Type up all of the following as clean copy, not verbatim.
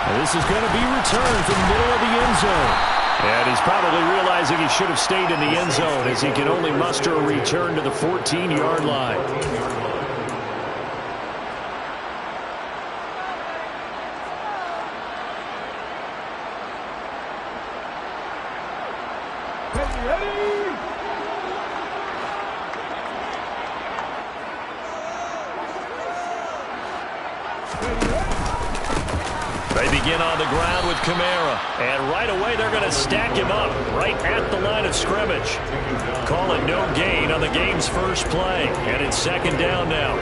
And this is going to be returned from the middle of the end zone. And he's probably realizing he should have stayed in the end zone as he can only muster a return to the 14-yard line. They begin on the ground with Kamara. And right away, they're going to stack him up right at the line of scrimmage. Call it no gain on the game's first play. And it's second down now.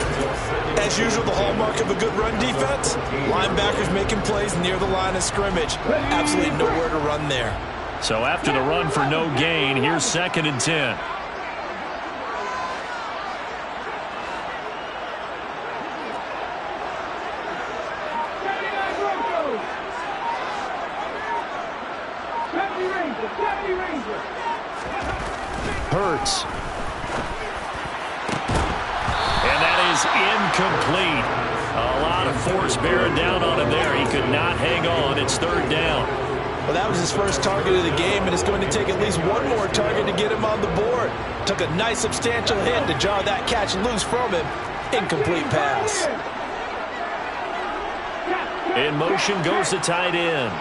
As usual, the hallmark of a good run defense, linebackers making plays near the line of scrimmage. Absolutely nowhere to run there. So after the run for no gain, here's 2nd and 10. Hurts. And that is incomplete. A lot of force bearing down on him there. He could not hang on. It's 3rd down. Well, that was his first target of the game, and it's going to take at least one more target to get him on the board. Took a nice substantial hit to jar that catch loose from him. Incomplete pass. In motion goes the tight end.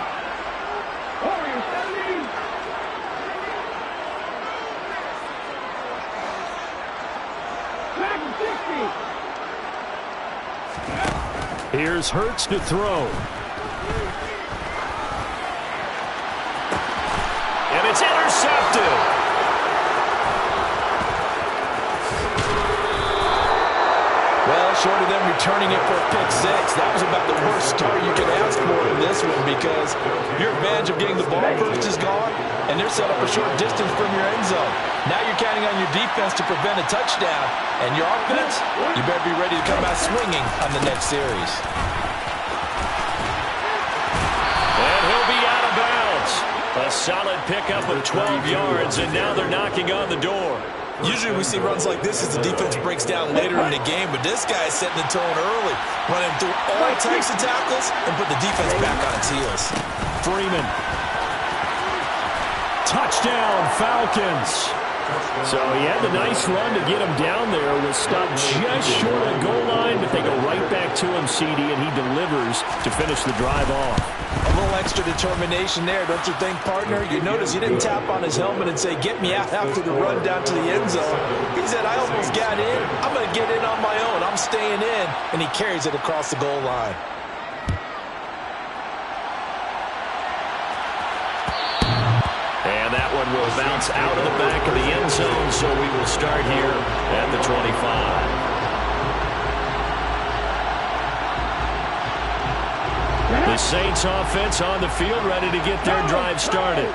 Here's Hurts to throw. And it's intercepted. Well, short of them returning it for a pick six, that was about the worst start you could ask for in this one because your advantage of getting the ball first is gone, and they're set up a short distance from your end zone. Now you're counting on your defense to prevent a touchdown, and your offense, you better be ready to come out swinging on the next series. And he'll be out of bounds. A solid pickup of 12 yards, and now they're knocking on the door. Usually we see runs like this as the defense breaks down later in the game, but this guy is setting the tone early, running through all types of tackles and put the defense back on its heels. Freeman. Touchdown, Falcons. So he had the nice run to get him down there. Was stopped just short of the goal line, but they go right back to him, CD, and he delivers to finish the drive off. A little extra determination there, don't you think, partner? You notice he didn't tap on his helmet and say, get me out after the run down to the end zone. He said, I almost got in. I'm going to get in on my own. I'm staying in. And he carries it across the goal line. And that one will bounce out of the back of the end zone, so we will start here at the 25. The Saints offense on the field, ready to get their drive started.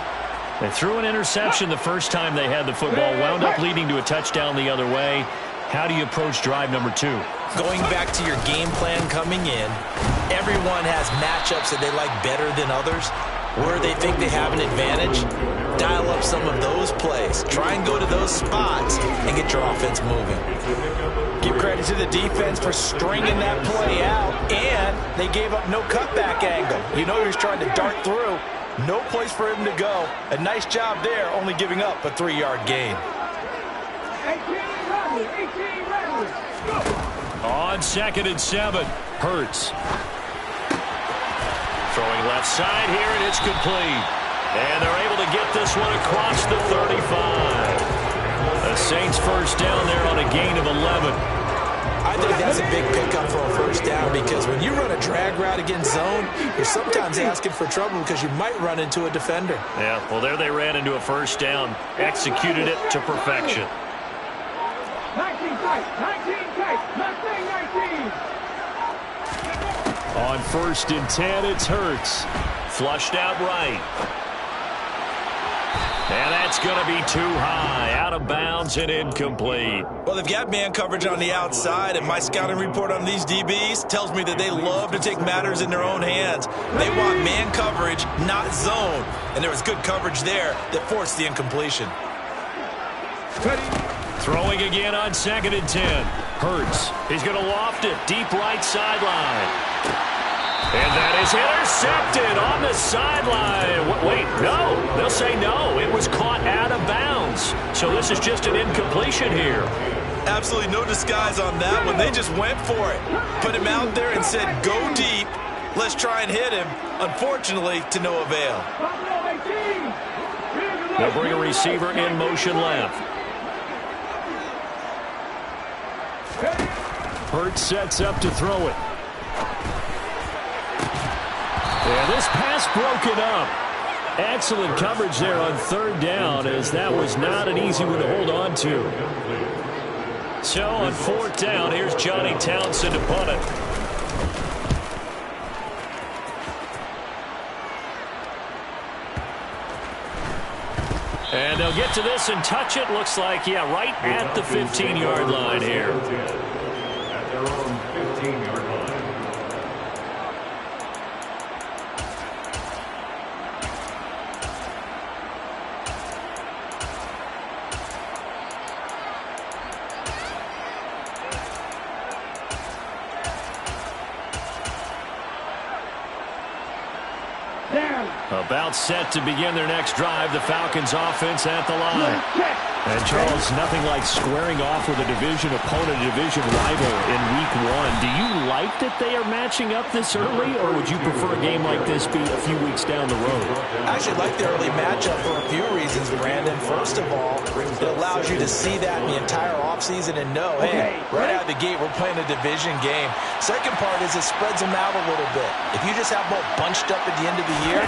They threw an interception the first time they had the football, wound up leading to a touchdown the other way. How do you approach drive number 2? Going back to your game plan coming in, everyone has matchups that they like better than others. Where they think they have an advantage, dial up some of those plays. Try and go to those spots and get your offense moving. Give credit to the defense for stringing that play out, and they gave up no cutback angle. You know he was trying to dart through. No place for him to go. A nice job there, only giving up a 3-yard gain. On 2nd and 7, Hurts. Throwing left side here, and it's complete. And they're able to get this one across the 35. The Saints first down there on a gain of 11. I think that's a big pickup for a first down because when you run a drag route against zone, you're sometimes asking for trouble because you might run into a defender. Yeah, well, there they ran into a first down, executed it to perfection. 19 tight, 19. On 1st and 10, it's Hurts. Flushed out right. And that's going to be too high. Out of bounds and incomplete. Well, they've got man coverage on the outside, and my scouting report on these DBs tells me that they love to take matters in their own hands. They want man coverage, not zone. And there was good coverage there that forced the incompletion. Throwing again on 2nd and 10. Hurts. He's going to loft it deep right sideline. And that is intercepted on the sideline. Wait, no. They'll say no. It was caught out of bounds. So this is just an incompletion here. Absolutely no disguise on that one. They just went for it. Put him out there and said, go deep. Let's try and hit him. Unfortunately, to no avail. They'll bring a receiver in motion left. Hurts sets up to throw it. Yeah, this pass broken up. Excellent coverage there on third down, as that was not an easy one to hold on to. So on fourth down, here's Johnny Townsend to punt it. And they'll get to this and touch it. Looks like, yeah, right at the 15-yard line here. At their own 15-yard line. About set to begin their next drive. The Falcons offense at the line. And Charles, nothing like squaring off with a division opponent, a division rival in week one. Do you like that they are matching up this early, or would you prefer a game like this be a few weeks down the road? I actually like the early matchup for a few reasons, Brandon. First of all, it allows you to see that in the entire offseason and know, hey, right out of the gate, we're playing a division game. Second part is it spreads them out a little bit. If you just have both bunched up at the end of the year,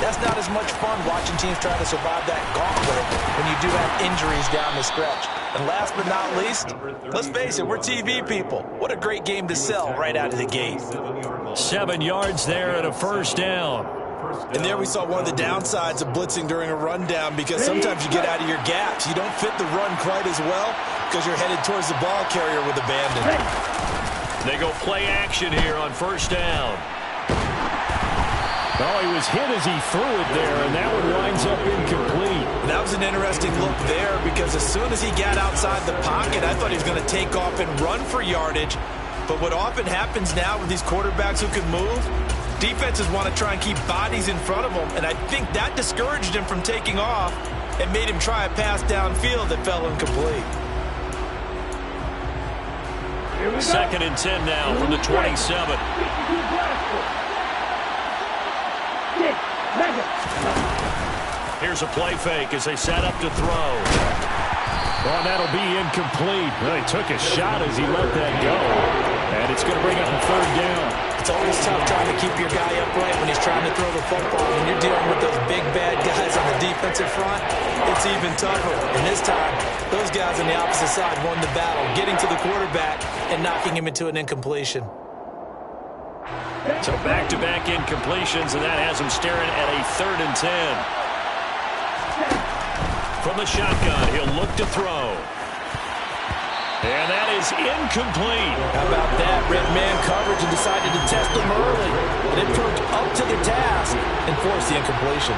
that's not as much fun watching teams try to survive that gauntlet when you do have injuries down the stretch. And last but not least, let's face it, we're TV people. What a great game to sell right out of the gate. 7 yards there and a first down. And there we saw one of the downsides of blitzing during a rundown, because sometimes you get out of your gaps. You don't fit the run quite as well because you're headed towards the ball carrier with abandon. They go play action here on first down. Oh, he was hit as he threw it there, and that one winds up incomplete. That was an interesting look there, because as soon as he got outside the pocket, I thought he was going to take off and run for yardage. But what often happens now with these quarterbacks who can move, defenses want to try and keep bodies in front of them, and I think that discouraged him from taking off and made him try a pass downfield that fell incomplete. 2nd and 10 now from the 27. Here's a play fake as they set up to throw. Well, that'll be incomplete. Well, he took a shot as he let that go. And it's going to bring up a third down. It's always tough trying to keep your guy upright when he's trying to throw the football. When you're dealing with those big, bad guys on the defensive front, it's even tougher. And this time, those guys on the opposite side won the battle, getting to the quarterback and knocking him into an incompletion. So back-to-back incompletions, and that has him staring at a 3rd and 10. From the shotgun, he'll look to throw. And that is incomplete. How about that? Red man coverage and decided to test him early. And it proved up to the task and forced the incompletion.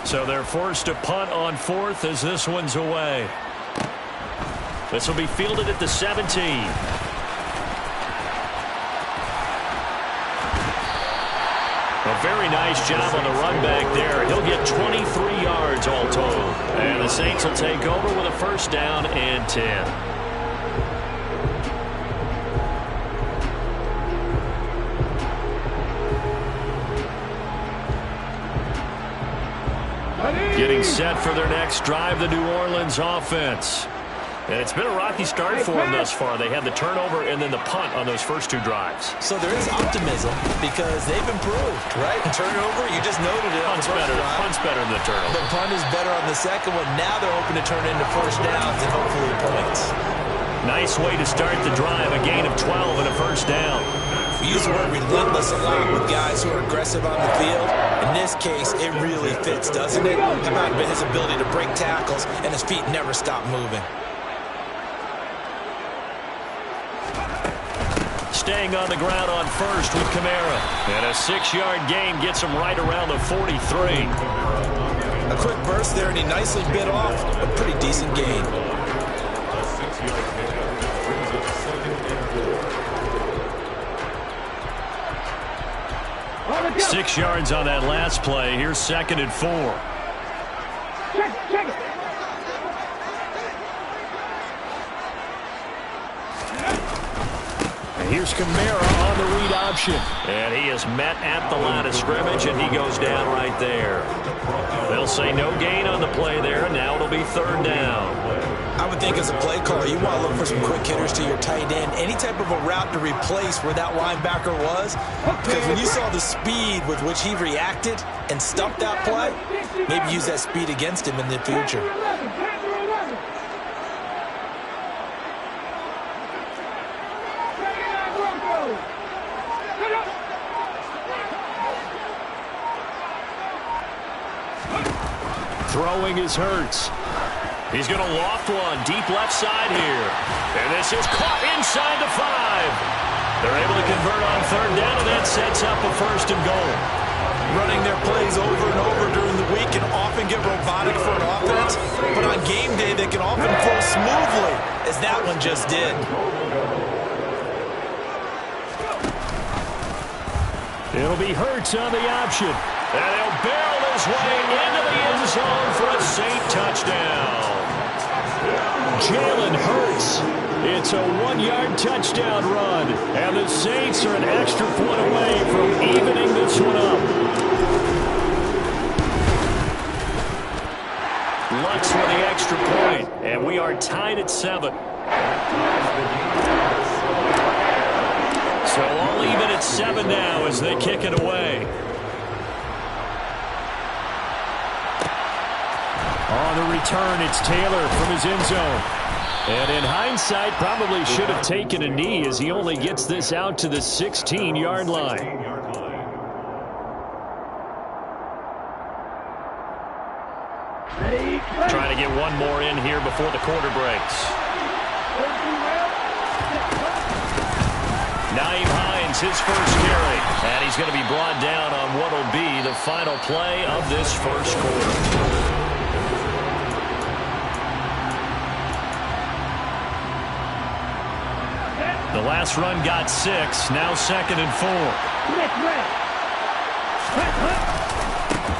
So they're forced to punt on 4th as this one's away. This will be fielded at the 17. A very nice job on the run back there. He'll get 23 yards all total. And the Saints will take over with a first down and 10. Getting set for their next drive, the New Orleans offense. And it's been a rocky start for them thus far. They had the turnover and then the punt on those first 2 drives. So there is optimism because they've improved, right? Turnover, you just noted it. Punt's better than the turnover. The punt is better on the second one. Now they're hoping to turn into first downs and hopefully points. Nice way to start the drive. A gain of 12 and a first down. We use the word relentless a lot with guys who are aggressive on the field. In this case, it really fits, doesn't it? How about his ability to break tackles and his feet never stop moving? Staying on the ground on first with Kamara. And a 6-yard gain gets him right around the 43. A quick burst there, and he nicely bit off a pretty decent gain. 6 yards on that last play. Here's 2nd and 4. Check it. Here's Kamara on the read option. And he is met at the line of scrimmage, and he goes down right there. They'll say no gain on the play there, and now it'll be 3rd down. I would think as a play caller, you want to look for some quick hitters to your tight end. Any type of a route to replace where that linebacker was. Because when you saw the speed with which he reacted and stuffed that play, maybe use that speed against him in the future. Throwing is Hurts. He's going to loft one deep left side here. And this is caught inside the 5. They're able to convert on 3rd down, and that sets up a 1st and goal. Running their plays over and over during the week can often get robotic for an offense, but on game day they can often flow smoothly, as that one just did. It'll be Hurts on the option. And he'll barrel his way into the end zone for a Saint touchdown. Jalen Hurts. It's a 1-yard touchdown run. And the Saints are an extra point away from evening this one up. Lutz for the extra point. And we are tied at 7. So all even at 7 now as they kick it away. On the return, it's Taylor from his end zone. And in hindsight, probably should have taken a knee as he only gets this out to the 16-yard line. Trying to get one more in here before the quarter breaks. Naeem Hines, his first carry. And he's going to be brought down on what will be the final play of this first quarter. The last run got 6, now 2nd and 4.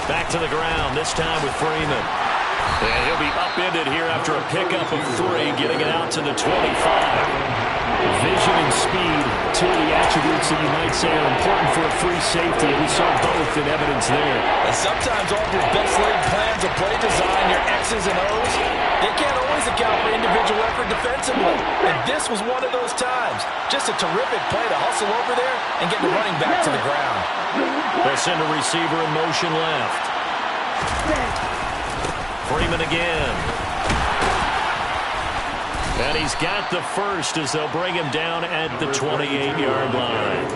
Back to the ground, this time with Freeman. And he'll be upended here after a pickup of 3, getting it out to the 25. Vision and speed, 2 of the attributes that you might say are important for a free safety, and we saw both in evidence there. And sometimes all of your best laid plans of play design, your X's and O's, they can't always account for individual effort defensively. And this was one of those times. Just a terrific play to hustle over there and get the running back to the ground. They'll send a receiver in motion left. Freeman again. And he's got the first as they'll bring him down at the 28-yard line.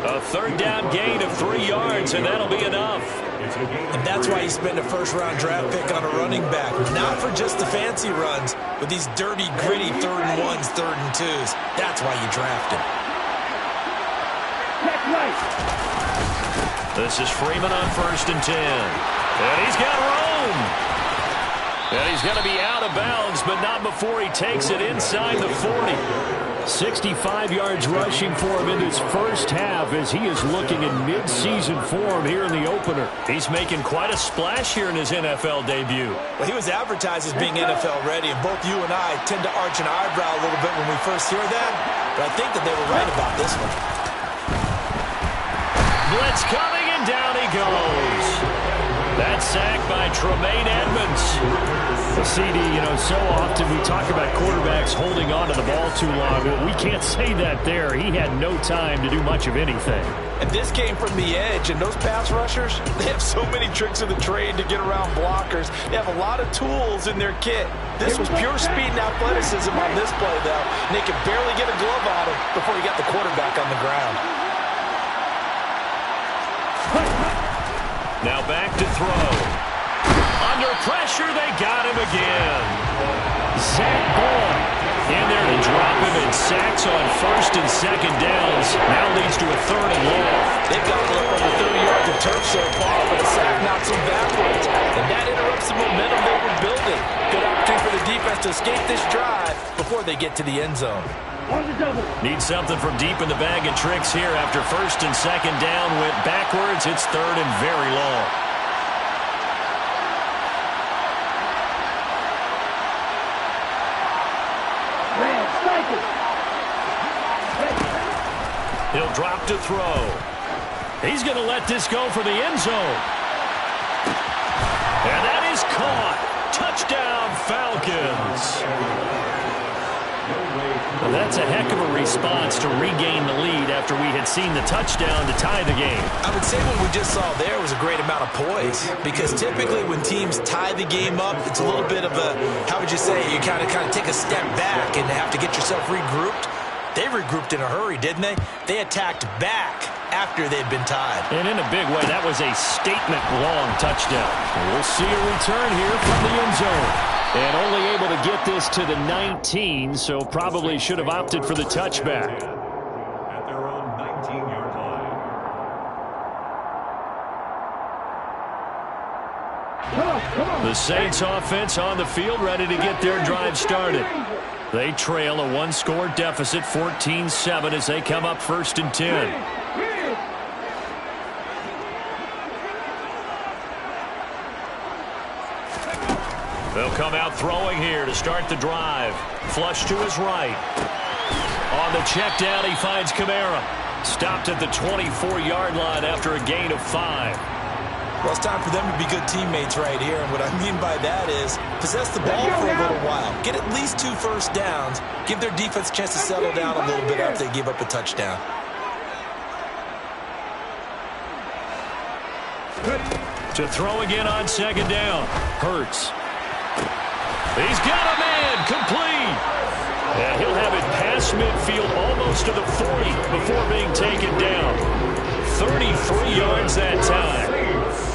A 3rd down gain of 3 yards, and that'll be enough. And that's why you spend a first-round draft pick on a running back. Not for just the fancy runs, but these dirty, gritty 3rd and 1s, 3rd and 2s. That's why you draft him. This is Freeman on 1st and 10. And he's got room. And he's going to be out of bounds, but not before he takes it inside the 40. 65 yards rushing for him in this first half as he is looking in mid-season form here in the opener. He's making quite a splash here in his NFL debut. Well, he was advertised as being NFL ready, and both you and I tend to arch an eyebrow a little bit when we first hear that, but I think that they were right about this one. Blitz coming, and down he goes. That sack by Tremaine Edmonds. CD, so often we talk about quarterbacks holding on to the ball too long. Well, we can't say that there. He had no time to do much of anything. And this came from the edge, and those pass rushers, they have so many tricks of the trade to get around blockers. They have a lot of tools in their kit. This was pure speed and athleticism on this play, though. And they could barely get a glove on him before he got the quarterback on the ground. Now back to throw. Under pressure, they got him again. Zach Boyd In there to drop him, and sacks on first and second downs. Now leads to a third and long. They've got up over 30 yards of turf so far, but a sack knocks them backwards. And that interrupts the momentum they were building. Good opportunity for the defense to escape this drive before they get to the end zone. Need something from deep in the bag of tricks here after first and second down went backwards. It's third and very long. He'll drop to throw. He's going to let this go for the end zone. And that is caught. Touchdown, Falcons. Well, that's a heck of a response to regain the lead after we had seen the touchdown to tie the game. I would say what we just saw there was a great amount of poise, because typically when teams tie the game up, it's a little bit of a, how would you say, you kind of take a step back and have to get yourself regrouped. They regrouped in a hurry, didn't they? They attacked back after they'd been tied. And in a big way, that was a statement-long touchdown. We'll see a return here from the end zone. And only able to get this to the 19, so probably should have opted for the touchback. At their own 19-yard line. The Saints offense on the field, ready to get their drive started. They trail a one-score deficit, 14-7, as they come up first and 10. They'll come out throwing here to start the drive. Flush to his right. On the check down, he finds Kamara. Stopped at the 24-yard line after a gain of 5. Well, it's time for them to be good teammates right here. And what I mean by that is possess the ball for a little while. Get at least 2 first downs. Give their defense a chance to settle down a little bit after they give up a touchdown. To throw again on second down. Hurts. He's got a man complete. And he'll have it past midfield almost to the 40 before being taken down. 33 yards that time.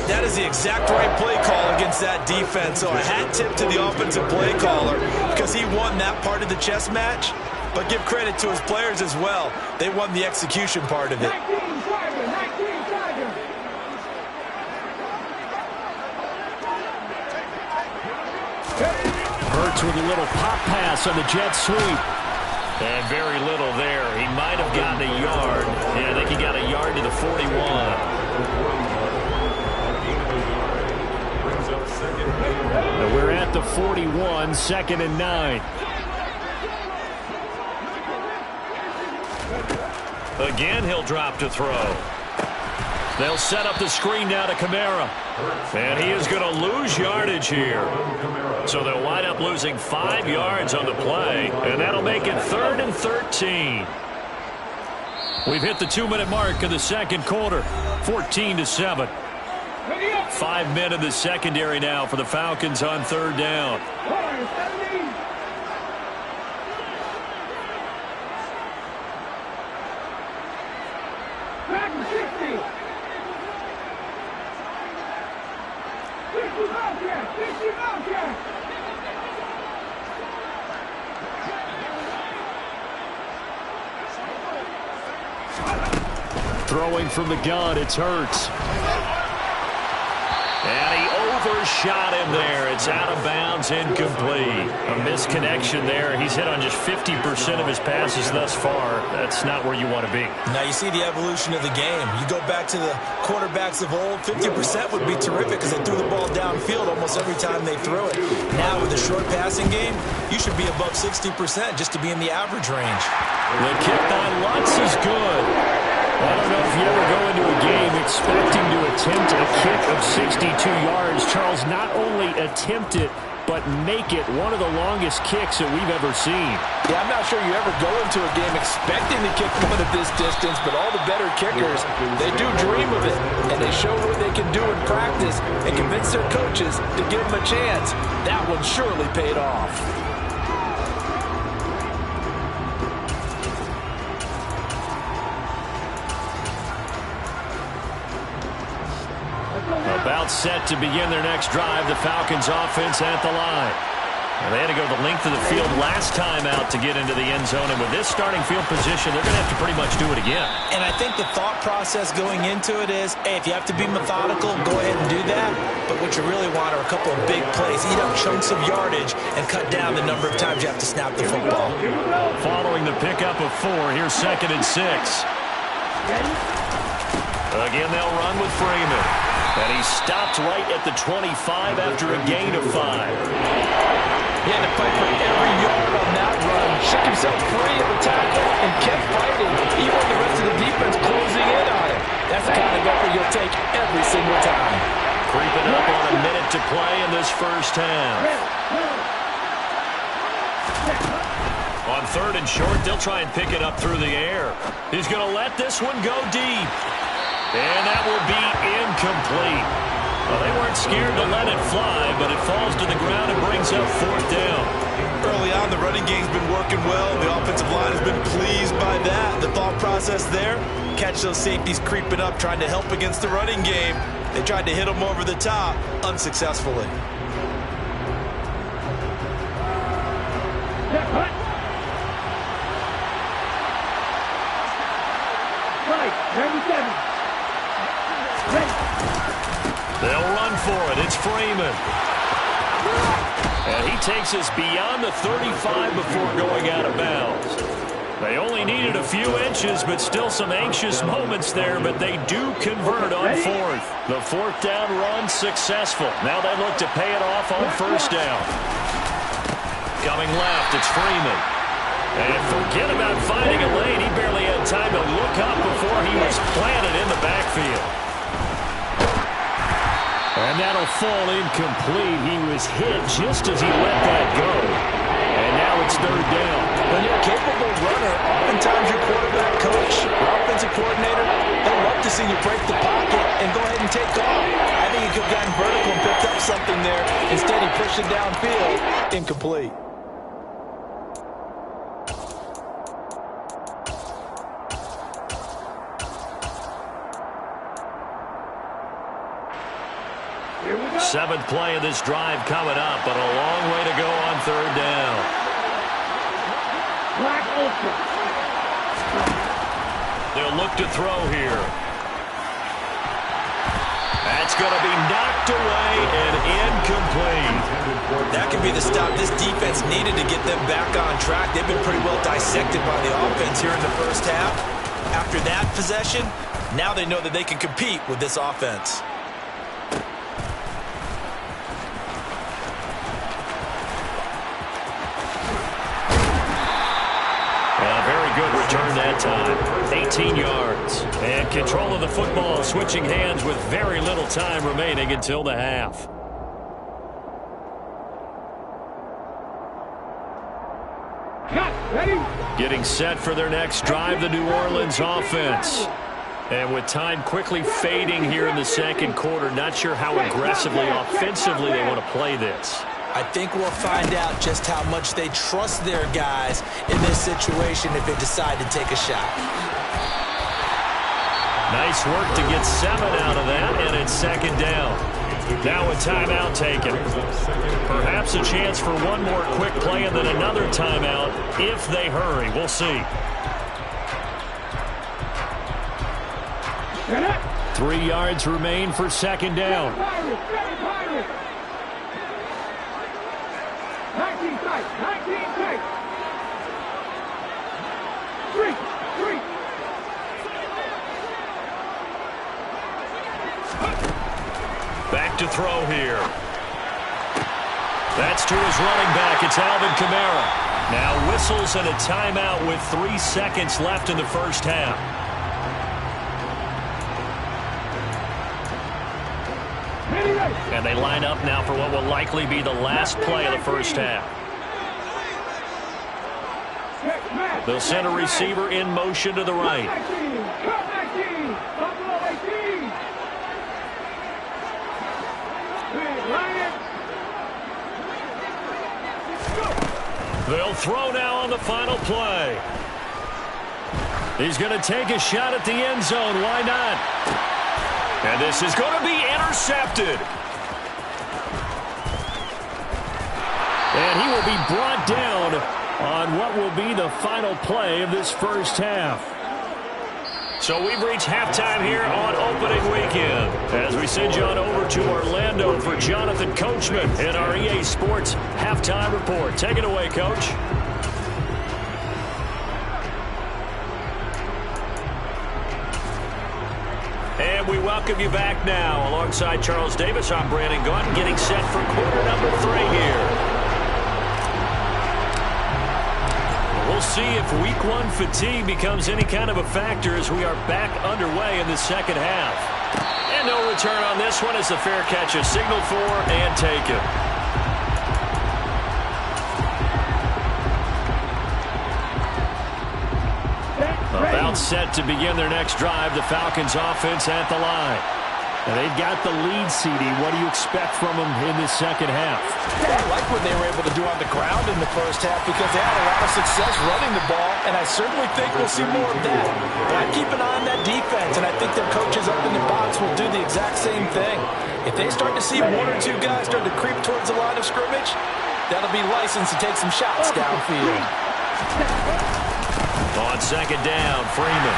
That is the exact right play call against that defense. So a hat tip to the offensive play caller, because he won that part of the chess match. But give credit to his players as well. They won the execution part of it. Hurts with a little pop pass on the jet sweep. And very little there. He might have gotten a yard. Yeah, I think he got a yard to the 41. And we're at the 41, second and 9. Again, he'll drop to throw. They'll set up the screen now to Kamara. And he is going to lose yardage here. So they'll wind up losing 5 yards on the play. And that'll make it third and 13. We've hit the 2-minute mark of the second quarter. 14-7. 5 men in the secondary now for the Falcons on third down. Throwing from the gun, it's Hurts. And he overshot him there. It's out of bounds, incomplete. A misconnection there. He's hit on just 50% of his passes thus far. That's not where you want to be. Now you see the evolution of the game. You go back to the quarterbacks of old, 50% would be terrific because they threw the ball downfield almost every time they threw it. Now with the short passing game, you should be above 60% just to be in the average range. The kick by Lutz is good. I don't know if you ever go into a game expecting to attempt a kick of 62 yards. Charles, not only attempt it, but make it one of the longest kicks that we've ever seen. Yeah, I'm not sure you ever go into a game expecting to kick one of this distance, but all the better kickers, they do dream of it, and they show what they can do in practice and convince their coaches to give them a chance. That one surely paid off. About set to begin their next drive, the Falcons offense at the line. They had to go the length of the field last time out to get into the end zone, and with this starting field position, they're going to have to pretty much do it again. And I think the thought process going into it is, hey, if you have to be methodical, go ahead and do that. But what you really want are a couple of big plays, eat up chunks of yardage, and cut down the number of times you have to snap the football. Following the pickup of 4, here's 2nd and 6. Again, they'll run with Freeman. And he stopped right at the 25 after a gain of 5. He had to fight for every yard on that run. Shook himself free of the tackle and kept fighting, even with the rest of the defense closing in on him. That's the kind of effort you'll take every single time. Creeping up on a minute to play in this first half. On 3rd and short, they'll try and pick it up through the air. He's going to let this one go deep. And that will be incomplete. Well, they weren't scared to let it fly, but it falls to the ground and brings up 4th down. Early on, the running game's been working well. The offensive line has been pleased by that. The thought process there, catch those safeties creeping up, trying to help against the running game. They tried to hit them over the top, unsuccessfully. They'll run for it. It's Freeman. And he takes us beyond the 35 before going out of bounds. They only needed a few inches, but still some anxious moments there, but they do convert on 4th. The 4th down run successful. Now they look to pay it off on 1st down. Coming left, it's Freeman. And forget about finding a lane. He barely had time to look up before he was planted in the backfield. And that'll fall incomplete. He was hit just as he let that go. And now it's 3rd down. When you're a capable runner, oftentimes your quarterback coach, your offensive coordinator, they'll love to see you break the pocket and go ahead and take off. I think he could have gotten vertical and picked up something there. Instead, he pushed it downfield. Incomplete. Seventh play of this drive coming up, but a long way to go on 3rd down. They'll look to throw here. That's going to be knocked away and incomplete. That could be the stop this defense needed to get them back on track. They've been pretty well dissected by the offense here in the first half. After that possession, now they know that they can compete with this offense. Good return that time. 18 yards. And control of the football, switching hands with very little time remaining until the half. Getting set for their next drive, the New Orleans offense. And with time quickly fading here in the 2nd quarter, not sure how aggressively, offensively they want to play this. I think we'll find out just how much they trust their guys in this situation if they decide to take a shot. Nice work to get 7 out of that, and it's 2nd down. Now a timeout taken. Perhaps a chance for one more quick play and then another timeout if they hurry. We'll see. 3 yards remain for 2nd down. 19 tight. 19 tight. 3. Back to throw here. That's to his running back. It's Alvin Kamara. Now whistles and a timeout with 3 seconds left in the first half. And they line up now for what will likely be the last play of the first half. They'll send a receiver in motion to the right. They'll throw now on the final play. He's going to take a shot at the end zone. Why not? And this is going to be intercepted. And he will be brought down on what will be the final play of this first half. So we've reached halftime here on opening weekend as we send you on over to Orlando for Jonathan Coachman in our EA Sports halftime report. Take it away, Coach. And we welcome you back now. Alongside Charles Davis, I'm Brandon Gunn, getting set for quarter number 3 here. We'll see if week 1 fatigue becomes any kind of a factor as we are back underway in the second half. And no return on this one as the fair catch is signaled for and taken. About set to begin their next drive, the Falcons offense at the line. And they've got the lead, CD. What do you expect from them in this second half? I like what they were able to do on the ground in the first half because they had a lot of success running the ball, and I certainly think we'll see more of that. But I keep an eye on that defense, and I think their coaches up in the box will do the exact same thing. If they start to see 1 or 2 guys start to creep towards the line of scrimmage, that'll be licensed to take some shots downfield. On second down, Freeman.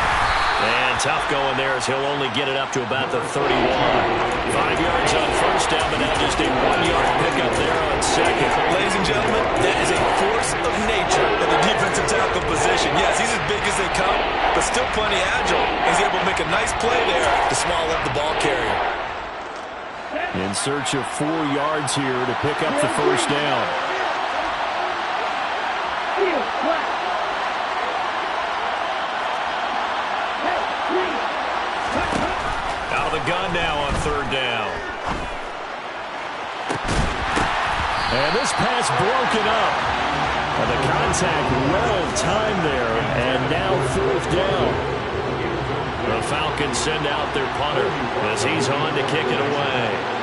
And tough going there as he'll only get it up to about the 31. 5 yards on first down, but now just a 1-yard pickup there on second. Ladies and gentlemen, that is a force of nature in the defensive tackle position. Yes, he's as big as they come, but still plenty agile. He's able to make a nice play there to swallow up the ball carrier. In search of 4 yards here to pick up the first down. Out of the gun now on third down. And this pass broken up. And the contact well timed there. And now fourth down. The Falcons send out their punter as he's on to kick it away.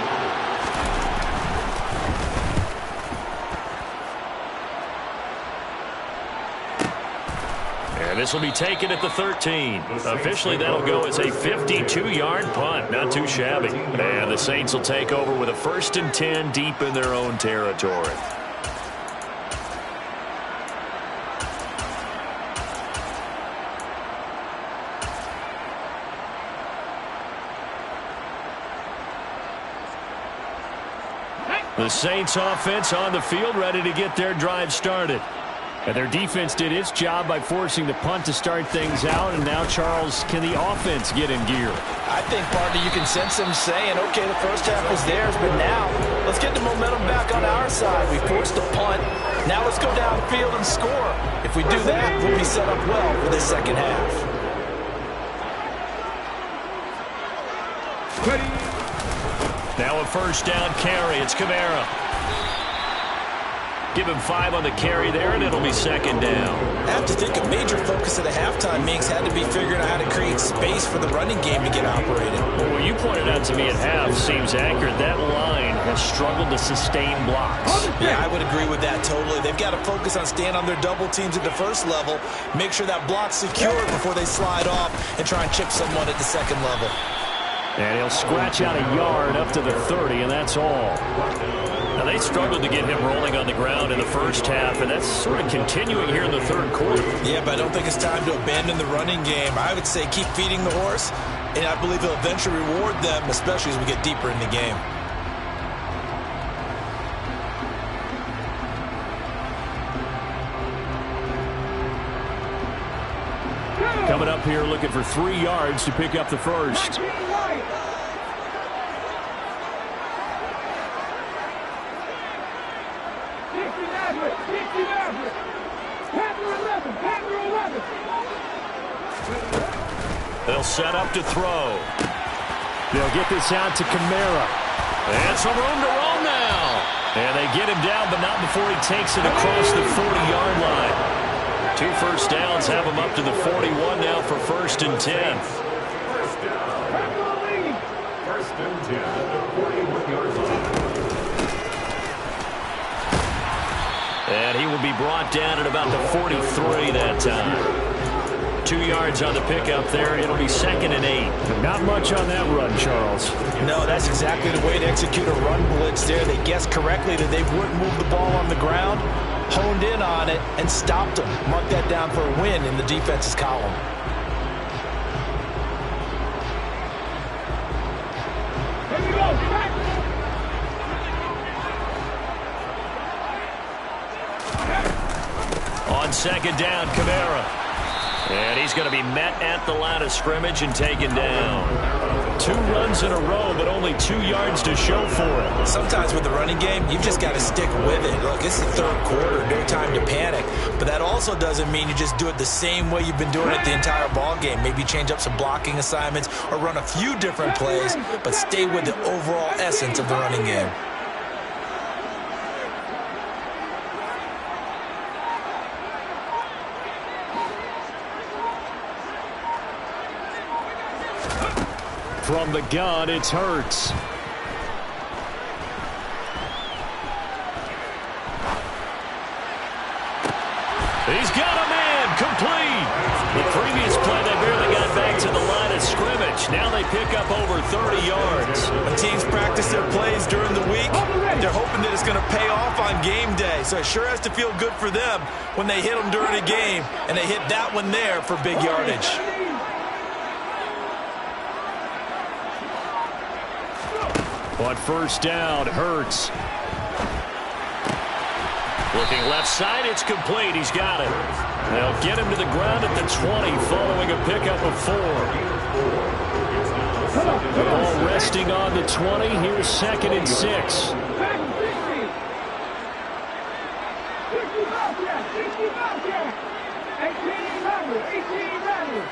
And this will be taken at the 13. Officially, that'll go as a 52-yard punt. Not too shabby. And the Saints will take over with a 1st and 10 deep in their own territory. The Saints offense on the field, ready to get their drive started. And their defense did its job by forcing the punt to start things out. And now, Charles, can the offense get in gear? I think, partly, you can sense them saying, okay, the first half was theirs, but now let's get the momentum back on our side. We forced the punt. Now let's go downfield and score. If we do that, we'll be set up well for the second half. Now a first down carry. It's Kamara. Give him 5 on the carry there, and it'll be second down. I have to think a major focus of the halftime Minks had to be figuring out how to create space for the running game to get operated. Well, what you pointed out to me at half seems accurate. That line has struggled to sustain blocks. Yeah, I would agree with that totally. They've got to focus on staying on their double teams at the first level, make sure that block's secured before they slide off and try and chip someone at the second level. And he'll scratch out a yard up to the 30, and that's all. Now, they struggled to get him rolling on the ground in the first half, and that's sort of continuing here in the third quarter. Yeah, but I don't think it's time to abandon the running game. I would say keep feeding the horse, and I believe he'll eventually reward them, especially as we get deeper in the game. Coming up here looking for 3 yards to pick up the first. They'll set up to throw. They'll get this out to Kamara. And some room to roll now. And they get him down, but not before he takes it across the 40-yard line. 2 first downs have him up to the 41 now for 1st and 10. First and 10 at the 41-yard line. And he will be brought down at about the 43 that time. 2 yards on the pickup there. It'll be 2nd and 8. Not much on that run, Charles. No, that's exactly the way to execute a run blitz there. They guessed correctly that they wouldn't move the ball on the ground, honed in on it, and stopped them. Mark that down for a win in the defense's column. Here we go. Back. On 2nd down, Kamara. And he's going to be met at the line of scrimmage and taken down. 2 runs in a row, but only 2 yards to show for it. Sometimes with the running game, you've just got to stick with it. Look, it's the 3rd quarter, no time to panic. But that also doesn't mean you just do it the same way you've been doing it the entire ball game. Maybe change up some blocking assignments or run a few different plays, but stay with the overall essence of the running game. From the gun, it's Hurts. He's got a man, complete. The previous play, they barely got back to the line of scrimmage. Now they pick up over 30 yards. When teams practice their plays during the week, they're hoping that it's going to pay off on game day. So it sure has to feel good for them when they hit them during a game, and they hit that one there for big yardage. On 1st down, Hurts. Looking left side, it's complete. He's got it. They'll get him to the ground at the 20 following a pickup of 4. The ball resting on the 20. Here's 2nd and 6. Back 60. 65 yard. 65 yard. 18 runners. 18 runners.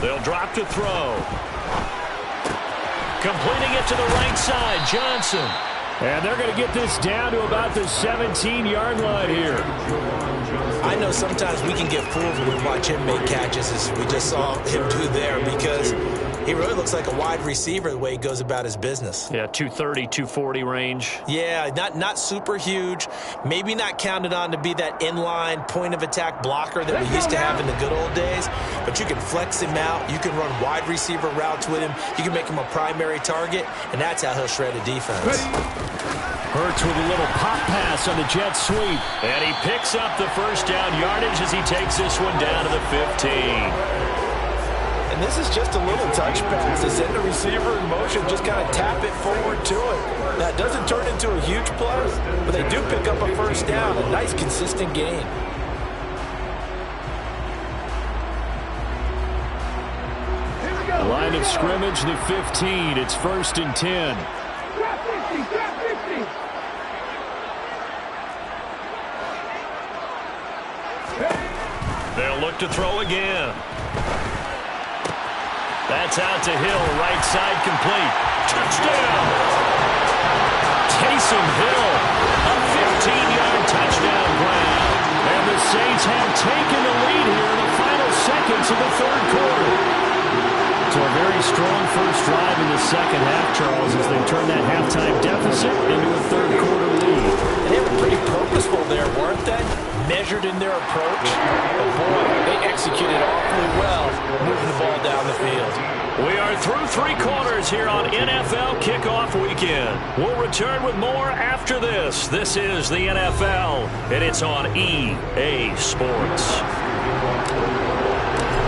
They'll drop to throw. Completing it to the right side, Johnson. And they're going to get this down to about the 17-yard line here. I know sometimes we can get fooled when we watch him make catches, as we just saw him do there, because he really looks like a wide receiver the way he goes about his business. Yeah, 230, 240 range. Yeah, not super huge. Maybe not counted on to be that inline point-of-attack blocker that we used to have in the good old days, but you can flex him out. You can run wide receiver routes with him. You can make him a primary target, and that's how he'll shred a defense. Hurts with a little pop pass on the jet sweep. And he picks up the 1st down yardage as he takes this one down to the 15. And this is just a little touch pass. They send the receiver in motion, just kind of tap it forward to it. Now, it doesn't turn into a huge play, but they do pick up a 1st down, a nice, consistent gain. Line of scrimmage, the 15. It's 1st and 10. Drop 50. Drop 50. They'll look to throw again. That's out to Hill, right side complete. Touchdown! Taysom Hill, a 15-yard touchdown grab. And the Saints have taken the lead here in the final seconds of the 3rd quarter. So a very strong first drive in the 2nd half, Charles, as they turn that halftime deficit into a 3rd quarter lead. They were pretty purposeful there, weren't they? Measured in their approach. But boy, they executed awfully well, moving the ball down the field. We are through 3 quarters here on NFL Kickoff Weekend. We'll return with more after this. This is the NFL, and it's on EA Sports.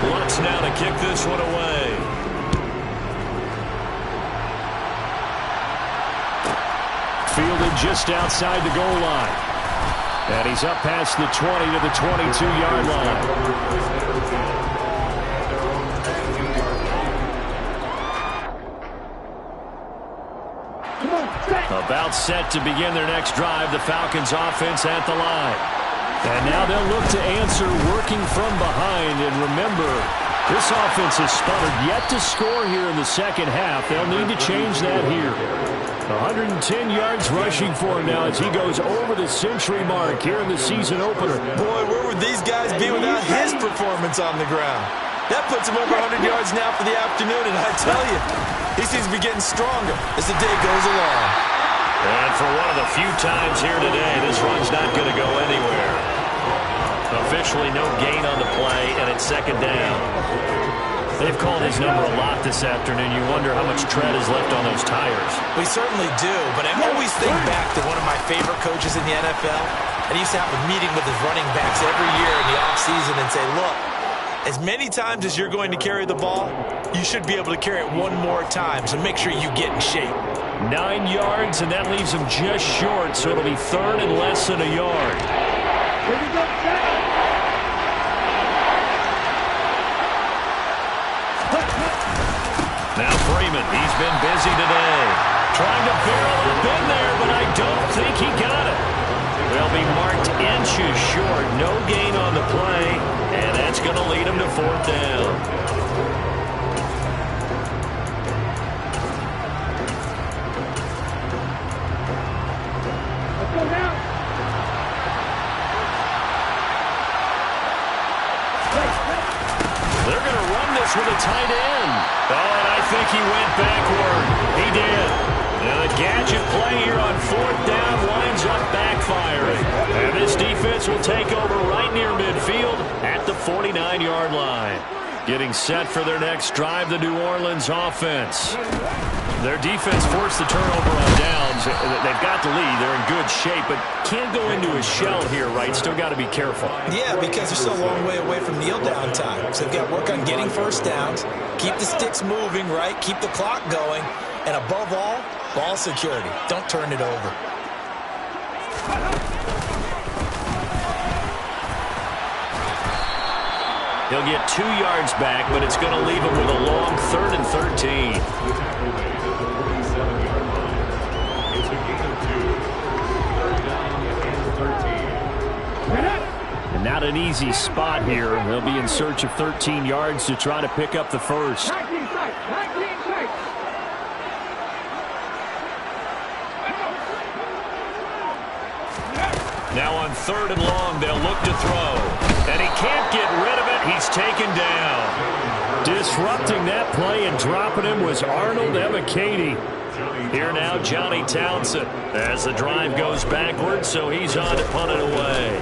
Lutz now to kick this one away. Fielded just outside the goal line. And he's up past the 20 to the 22-yard line. About set to begin their next drive, the Falcons offense at the line. And now they'll look to answer working from behind. And remember, this offense has sputtered yet to score here in the 2nd half. They'll need to change that here. 110 yards rushing for him now as he goes over the century mark here in the season opener. Boy, where would these guys be without his performance on the ground? That puts him over 100 yards now for the afternoon, and I tell you, he seems to be getting stronger as the day goes along. And for one of the few times here today, this run's not going to go anywhere. Officially no gain on the play, and it's second down. They've called his number a lot this afternoon. You wonder how much tread is left on those tires. We certainly do, but I always think back to one of my favorite coaches in the NFL. And he used to have a meeting with his running backs every year in the offseason and say, look, as many times as you're going to carry the ball, you should be able to carry it one more time, so make sure you get in shape. 9 yards, and that leaves him just short, so it'll be third and less than a yard. Here we go, set. Now Freeman, he's been busy today. Trying to barrel up in there, but I don't think he got it. They'll be marked inches short. No gain on the play, and that's going to lead him to fourth down. Let's go now. They're going to run this with a tight end. Oh, and I think he went backward. He did. Now the gadget play here on fourth down winds up backfiring. And this defense will take over right near midfield at the 49-yard line. Getting set for their next drive, the New Orleans offense. Their defense forced the turnover on downs. They've got the lead. They're in good shape, but can't go into a shell here, right? Still got to be careful. Yeah, because they're still a long way away from kneel down time. So they've got to work on getting first downs, keep the sticks moving, right? Keep the clock going. And above all, ball security. Don't turn it over. He'll get 2 yards back, but it's going to leave him with a long 3rd and 13. It's a gain of 2. Third down and 13. And not an easy spot here. They'll be in search of 13 yards to try to pick up the first. 19 strikes, 19 strikes. Now on 3rd and long, they'll look to throw. And he can't get rid of it. He's taken down. Disrupting that play and dropping him was Arnold Ebiketie. Here now, Johnny Townsend. As the drive goes backwards, so he's on to punt it away.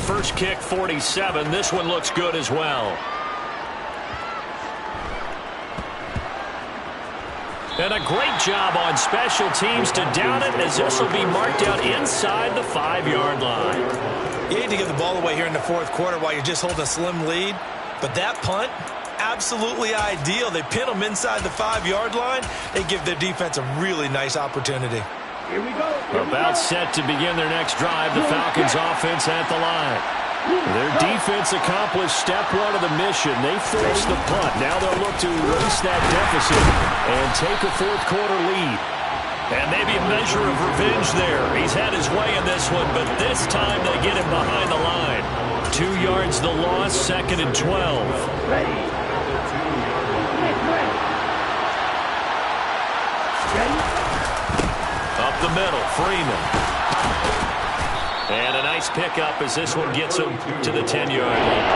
First kick, 47. This one looks good as well. And a great job on special teams to down it, as this will be marked out inside the 5-yard line. You hate to give the ball away here in the fourth quarter while you're just holding a slim lead. But that punt, absolutely ideal. They pin them inside the 5-yard line. They give their defense a really nice opportunity. Here we go. About set to begin their next drive, the Falcons offense at the line. Their defense accomplished step 1 of the mission. They forced the punt. Now they'll look to erase that deficit and take a fourth quarter lead. And maybe a measure of revenge there. He's had his way in this one, but this time they get him behind the line. 2 yards the loss, 2nd and 12. Ready. Up the middle, Freeman. And a nice pickup as this one gets him to the 10-yard line.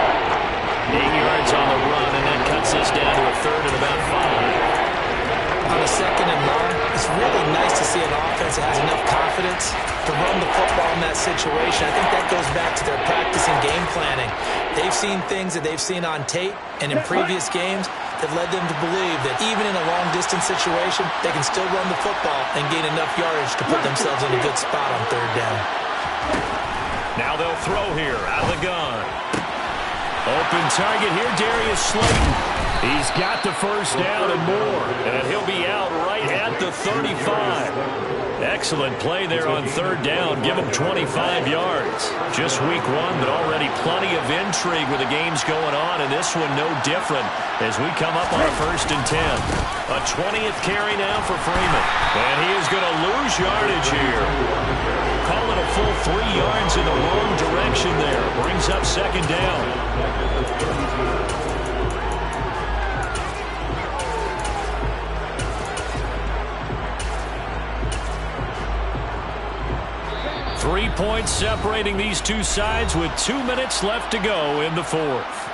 8 yards on the run, and that cuts this down to a 3rd and about 5. On a 2nd and long, it's really nice to see an offense that has enough confidence to run the football in that situation. I think that goes back to their practice and game planning. They've seen things that they've seen on tape and in previous games that led them to believe that even in a long-distance situation, they can still run the football and gain enough yardage to put themselves in a good spot on 3rd down. Now they'll throw here out of the gun. Open target here, Darius Slayton. He's got the first down and more, and he'll be out right at the 35. Excellent play there on 3rd down. Give him 25 yards. Just week 1, but already plenty of intrigue with the games going on, and this one no different as we come up on a 1st and 10. A 20th carry now for Freeman, and he is going to lose yardage here. Call it a full 3 yards in the wrong direction there. Brings up 2nd down. 3 points separating these two sides with 2 minutes left to go in the 4th.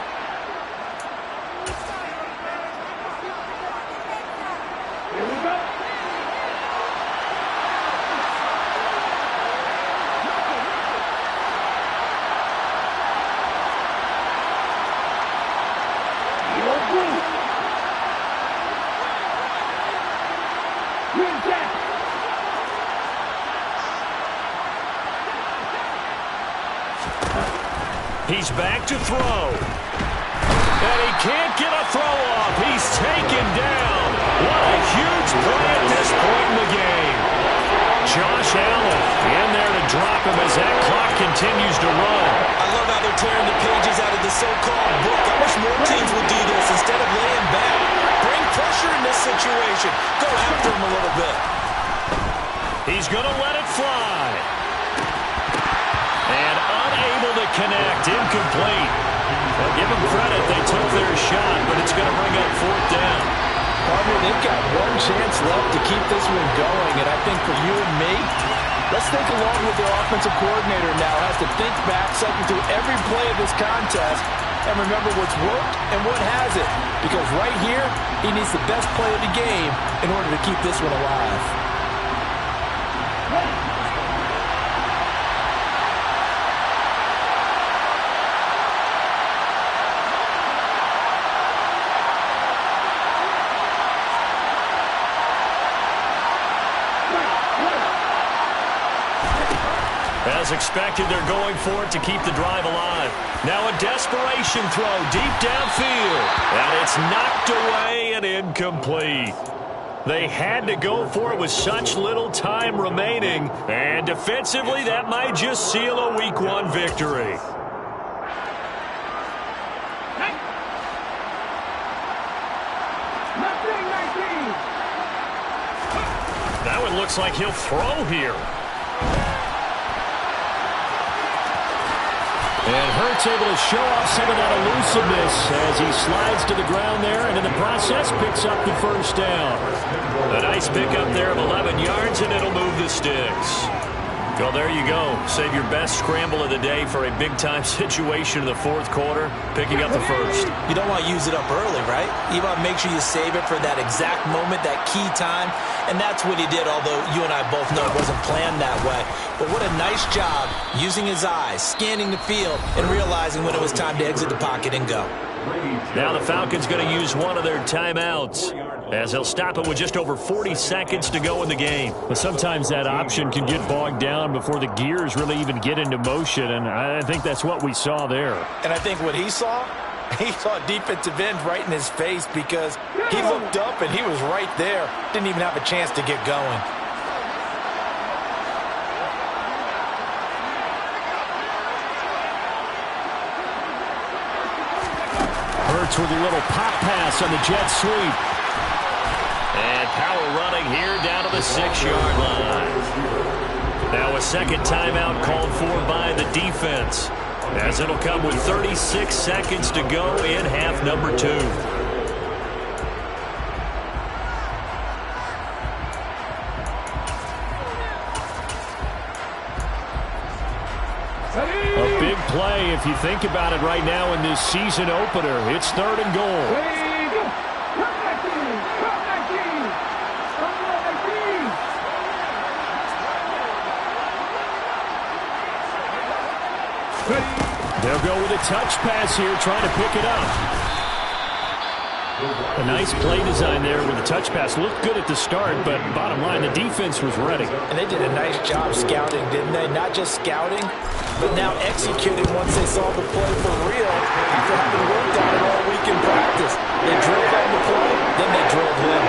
He's back to throw. And he can't get a throw off. He's taken down. What a huge play at this point in the game. Josh Allen in there to drop him as that clock continues to run. I love how they're tearing the pages out of the so-called book. I wish more teams would do this instead of laying back. Bring pressure in this situation. Go after him a little bit. He's going to let it fly. And unable to connect. Incomplete. Well, give them credit. They took their shot, but it's going to bring up fourth down. Partner, they've got one chance left to keep this one going, and I think for you and me, let's think along with their offensive coordinator now. Has to think back, cycle through every play of this contest, and remember what's worked and what hasn't. Because right here, he needs the best play of the game in order to keep this one alive. As expected, they're going for it to keep the drive alive. Now a desperation throw deep downfield. And it's knocked away and incomplete. They had to go for it with such little time remaining. And defensively, that might just seal a Week 1 victory. That one looks like he'll throw here. And Hurts able to show off some of that elusiveness as he slides to the ground there, and in the process picks up the first down. A nice pickup there of 11 yards, and it'll move the sticks. Well, there you go. Save your best scramble of the day for a big-time situation in the fourth quarter, picking up the first. You don't want to use it up early, right? You want to make sure you save it for that exact moment, that key time, and that's what he did, although you and I both know it wasn't planned that way. But what a nice job using his eyes, scanning the field, and realizing when it was time to exit the pocket and go. Now the Falcons going to use one of their timeouts as they'll stop it with just over 40 seconds to go in the game. But sometimes that option can get bogged down before the gears really even get into motion, and I think that's what we saw there. And I think what he saw defensive end right in his face because he looked up and he was right there. Didn't even have a chance to get going. Hurts with a little pop pass on the jet sweep. And power running here down to the 6-yard line. Now a second timeout called for by the defense, as it'll come with 36 seconds to go in half number 2. A big play if you think about it right now in this season opener. It's 3rd and goal. They'll go with a touch pass here, trying to pick it up. A nice play design there with a touch pass. Looked good at the start, but bottom line, the defense was ready. And they did a nice job scouting, didn't they? Not just scouting, but now executing once they saw the play for real after having worked on it all week in practice. They drilled on the play, then they drilled him.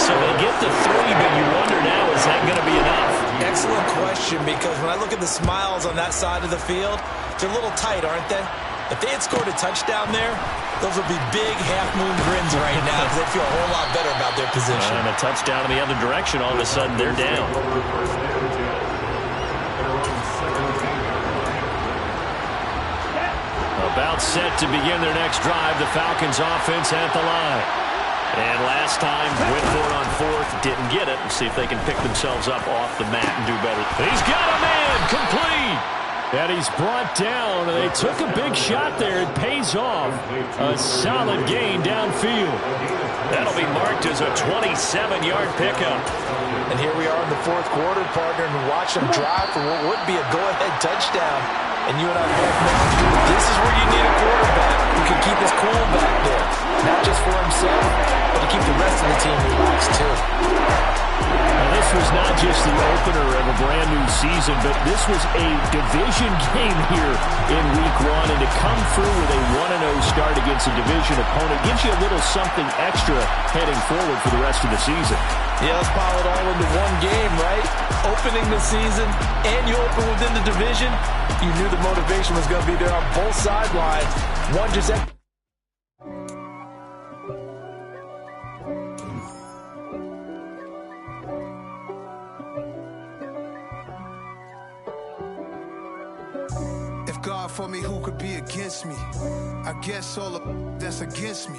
So they get the 3, but you wonder now, is that going to be enough? Excellent question, because when I look at the smiles on that side of the field, they're a little tight, aren't they? If they had scored a touchdown there, those would be big half-moon grins right now because they feel a whole lot better about their position. And a touchdown in the other direction, all of a sudden they're down. About set to begin their next drive, the Falcons offense at the line. And last time, went for it on 4th, didn't get it. We'll see if they can pick themselves up off the mat and do better. He's got a man, complete. And he's brought down. They took a big shot there. It pays off. A solid gain downfield. That'll be marked as a 27-yard pickup. And here we are in the 4th quarter, partner, and watch them drive for what would be a go-ahead touchdown. And you and I both know this is where you need a quarterback who can keep his cool back there. Not just for himself, but to keep the rest of the team relaxed, too. Now this was not just the opener of a brand-new season, but this was a division game here in Week 1, and to come through with a 1-0 start against a division opponent gives you a little something extra heading forward for the rest of the season. Yeah, let's pile it all into one game, right? Opening the season, and you open within the division. You knew the motivation was going to be there on both sidelines. One just... God for me, who could be against me? I guess all of that's against me.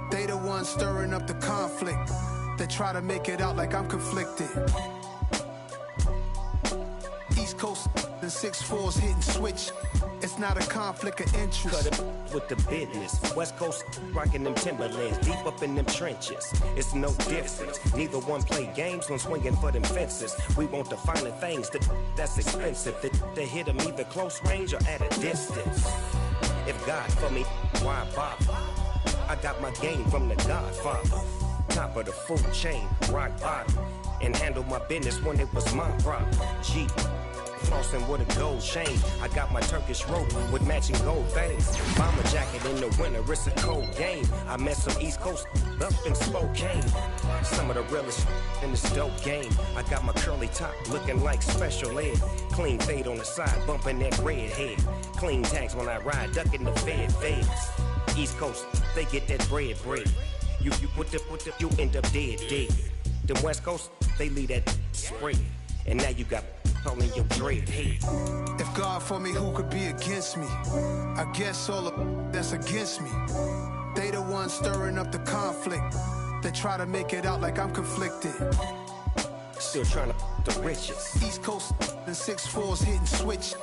They the ones stirring up the conflict. They try to make it out like I'm conflicted. East Coast and 6'4's hitting switch. It's not a conflict of interest. Cut it with the business. West Coast rocking them Timberlands, deep up in them trenches. It's no difference. Neither one play games when swinging for them fences. We want the finer things that's expensive. They hit them either close range or at a distance. If God for me, why bother? I got my game from the Godfather. Top of the food chain, rock bottom. And handle my business when it was my problem. G. Flossing with a gold chain. I got my Turkish rope with matching gold veins. Bomber jacket in the winter, it's a cold game. I met some East Coast up in Spokane. Some of the realest in this dope game. I got my curly top looking like special ed. Clean fade on the side, bumping that red head. Clean tags when I ride, ducking the feds. East Coast, they get that bread. You put the, you end up dead. Them West Coast, they leave that spread. And now you got all in your dread head. If God for me, who could be against me? I guess all of that's against me. They the ones stirring up the conflict. They try to make it out like I'm conflicted. Still trying to the riches. East Coast and 6'4's hitting switch.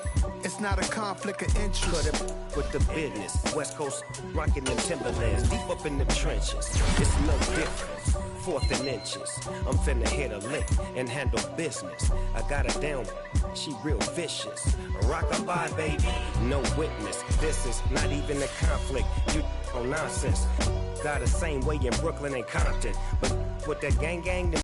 It's not a conflict of interest. Cut it with the business. West Coast rocking them Timberlands, deep up in the trenches. It's no difference. 4th and inches. I'm finna hit a lick and handle business. I got her down, she real vicious. Rock-a-bye, baby, no witness. This is not even a conflict. You on nonsense. Got the same way in Brooklyn and Compton, but with that gang,